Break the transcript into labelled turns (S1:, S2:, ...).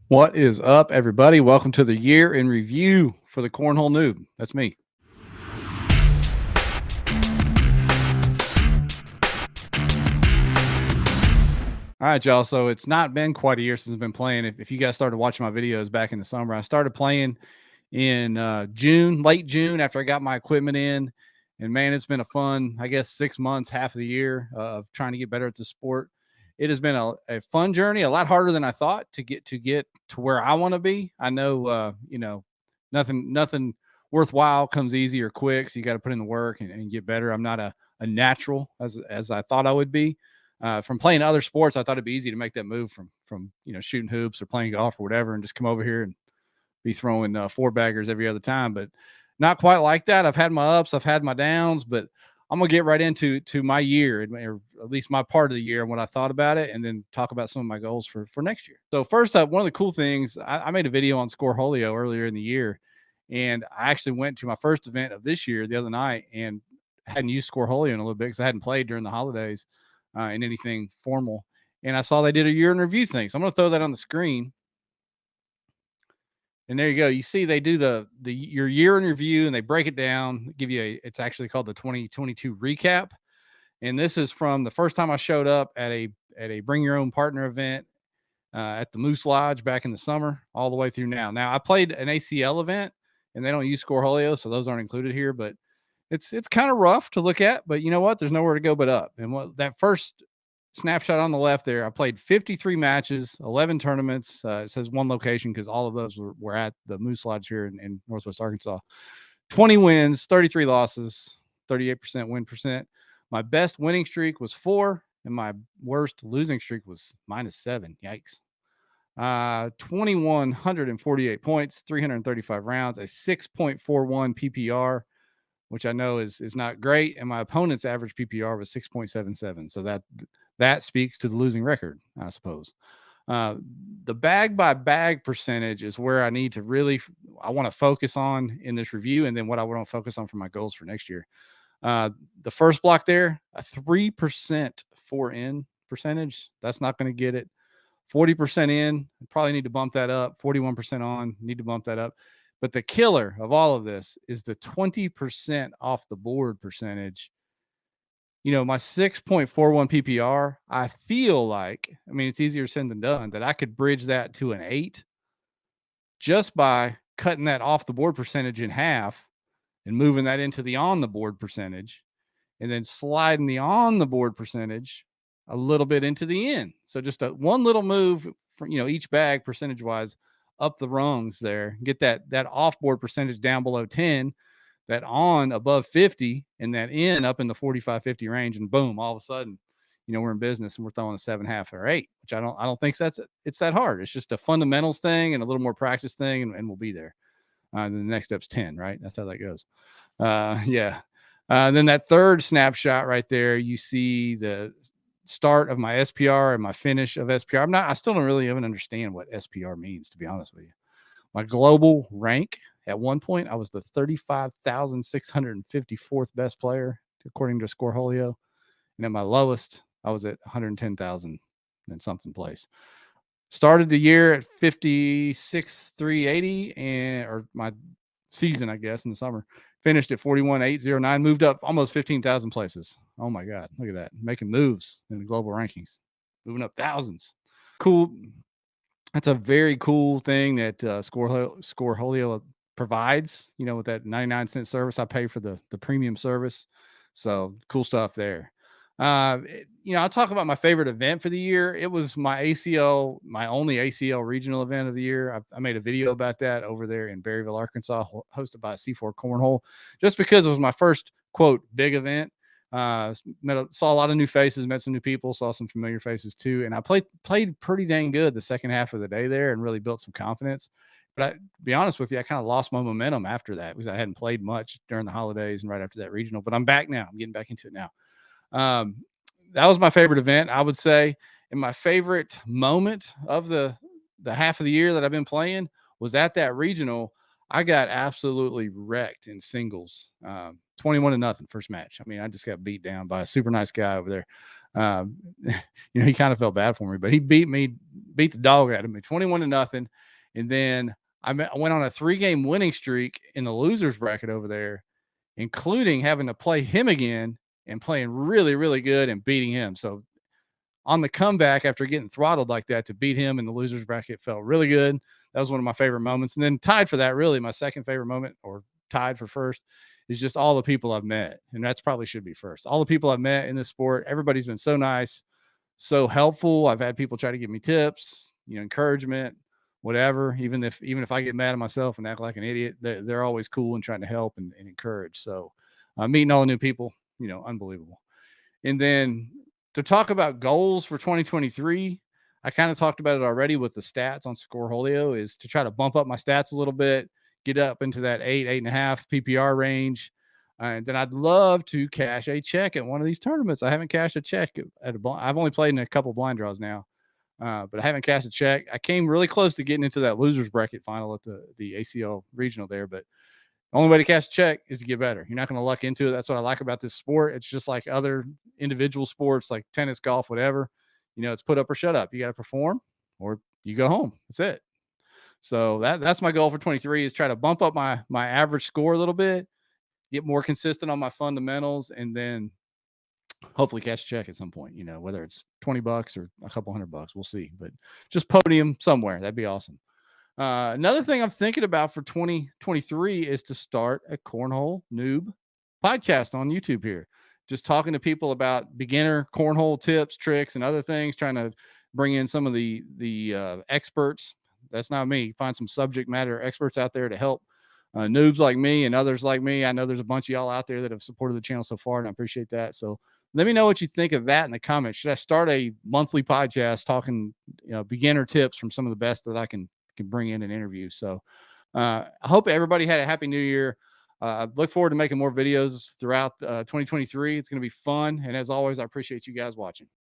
S1: What is up, everybody? Welcome to the year in review for the Cornhole Noob. That's me. All right, y'all. So it's not been quite a year since I've been playing. If you guys started watching my videos back in the summer, I started playing in June, late June, after I got my equipment in. And man, it's been a fun, I guess, 6 months, half of the year of trying to get better at the sport. It has been a fun journey, a lot harder than I thought to get to where I want to be. I know, nothing worthwhile comes easy or quick. So you got to put in the work and get better. I'm not a natural as I thought I would be. From playing other sports, I thought it'd be easy to make that move from shooting hoops or playing golf or whatever, and just come over here and be throwing four baggers every other time. But not quite like that. I've had my ups, I've had my downs, but I'm gonna get right into my year, or at least my part of the year, and what I thought about it, and then talk about some of my goals for next year. So first up, one of the cool things, I made a video on Scoreholio earlier in the year, and I actually went to my first event of this year the other night, and hadn't used Scoreholio in a little bit because I hadn't played during the holidays in anything formal. And I saw they did a year in review thing, so I'm gonna throw that on the screen. And there you go. You see, they do your year in review, and they break it down, give you it's actually called the 2022 recap. And this is from the first time I showed up at a bring your own partner event at the Moose Lodge back in the summer, all the way through now. Now I played an ACL event, and they don't use Scoreholio, so those aren't included here. But it's kind of rough to look at. But you know what? There's nowhere to go but up. And what that first snapshot on the left there, I played 53 matches, 11 tournaments. It says one location because all of those were at the Moose Lodge here in Northwest Arkansas. 20 wins, 33 losses, 38% win percent. My best winning streak was 4, and my worst losing streak was -7. Yikes. 2,148 points, 335 rounds, a 6.41 PPR, which I know is not great, and my opponent's average PPR was 6.77. So that speaks to the losing record, I suppose. The bag by bag percentage is where I need to really, I want to focus on in this review, and then what I want to focus on for my goals for next year. The first block there, a 3% 4-in percentage. That's not going to get it. 40% in, probably need to bump that up. 41% on, need to bump that up. But the killer of all of this is the 20% off the board percentage. My 6.41 PPR, I feel like, I mean, it's easier said than done, that I could bridge that to an 8 just by cutting that off the board percentage in half and moving that into the on the board percentage, and then sliding the on the board percentage a little bit into the in. So just one little move from, each bag percentage wise up the rungs there, get that off board percentage down below 10, that on above 50, and that in up in the 45, 50 range. And boom, all of a sudden, we're in business and we're throwing a 7.5 or 8, which I don't think it's that hard. It's just a fundamentals thing and a little more practice thing, and we'll be there. And then the next step's 10, right? That's how that goes. Yeah. Then that third snapshot right there, you see the start of my SPR and my finish of SPR. I still don't really even understand what SPR means, to be honest with you. My global rank at one point, I was the 35,654th best player, according to Scoreholio. And at my lowest, I was at 110,000 and something place. Started the year at 56,380, or my season, I guess, in the summer. Finished at 41,809, moved up almost 15,000 places. Oh my God, look at that. Making moves in the global rankings, moving up thousands. Cool. That's a very cool thing that Scoreholio provides, with that 99-cent service I pay for the premium service. So cool stuff there. I'll talk about my favorite event for the year. It was my only ACL regional event of the year. I made a video about that over there in Berryville, Arkansas, hosted by C4 Cornhole, just because it was my first, quote, big event. Saw a lot of new faces, met some new people, saw some familiar faces too. And I played pretty dang good the second half of the day there and really built some confidence. But to be honest with you, I kind of lost my momentum after that because I hadn't played much during the holidays and right after that regional. But I'm back now. I'm getting back into it now. That was my favorite event, I would say. And my favorite moment of the half of the year that I've been playing was at that regional. I got absolutely wrecked in singles, 21-0 first match. I mean, I just got beat down by a super nice guy over there. He kind of felt bad for me, but he beat the dog out of me, 21-0. And then I went on a 3-game winning streak in the losers bracket over there, including having to play him again and playing really, really good and beating him. So on the comeback after getting throttled like that, to beat him in the losers bracket felt really good. That was one of my favorite moments. And then tied for that, really my second favorite moment, or tied for first, is just all the people I've met. And that's probably should be first. All the people I've met in this sport, everybody's been so nice, so helpful. I've had people try to give me tips, encouragement, whatever. Even if I get mad at myself and act like an idiot, they're always cool and trying to help and encourage. So meeting all the new people, unbelievable. And then to talk about goals for 2023, I kind of talked about it already with the stats on Scoreholio, is to try to bump up my stats a little bit, get up into that 8.5 PPR range. And then I'd love to cash a check at one of these tournaments. I haven't cashed a check I've only played in a couple blind draws now, but I haven't cashed a check. I came really close to getting into that losers bracket final at the ACL regional there, but the only way to cash a check is to get better. You're not going to luck into it. That's what I like about this sport. It's just like other individual sports like tennis, golf, whatever. It's put up or shut up. You got to perform or you go home. That's it. So that's my goal for 23, is try to bump up my average score a little bit, get more consistent on my fundamentals, and then hopefully cash a check at some point, whether it's $20 or a couple $100. We'll see, but just podium somewhere. That'd be awesome. Another thing I'm thinking about for 2023 is to start a Cornhole Noob podcast on YouTube here. Just talking to people about beginner cornhole tips, tricks, and other things, trying to bring in some of the experts. That's not me. Find some subject matter experts out there to help noobs like me and others like me. I know there's a bunch of y'all out there that have supported the channel so far, and I appreciate that. So let me know what you think of that in the comments. Should I start a monthly podcast talking, beginner tips from some of the best that I can bring in an interview? So I hope everybody had a happy new year. I look forward to making more videos throughout 2023. It's going to be fun. And as always, I appreciate you guys watching.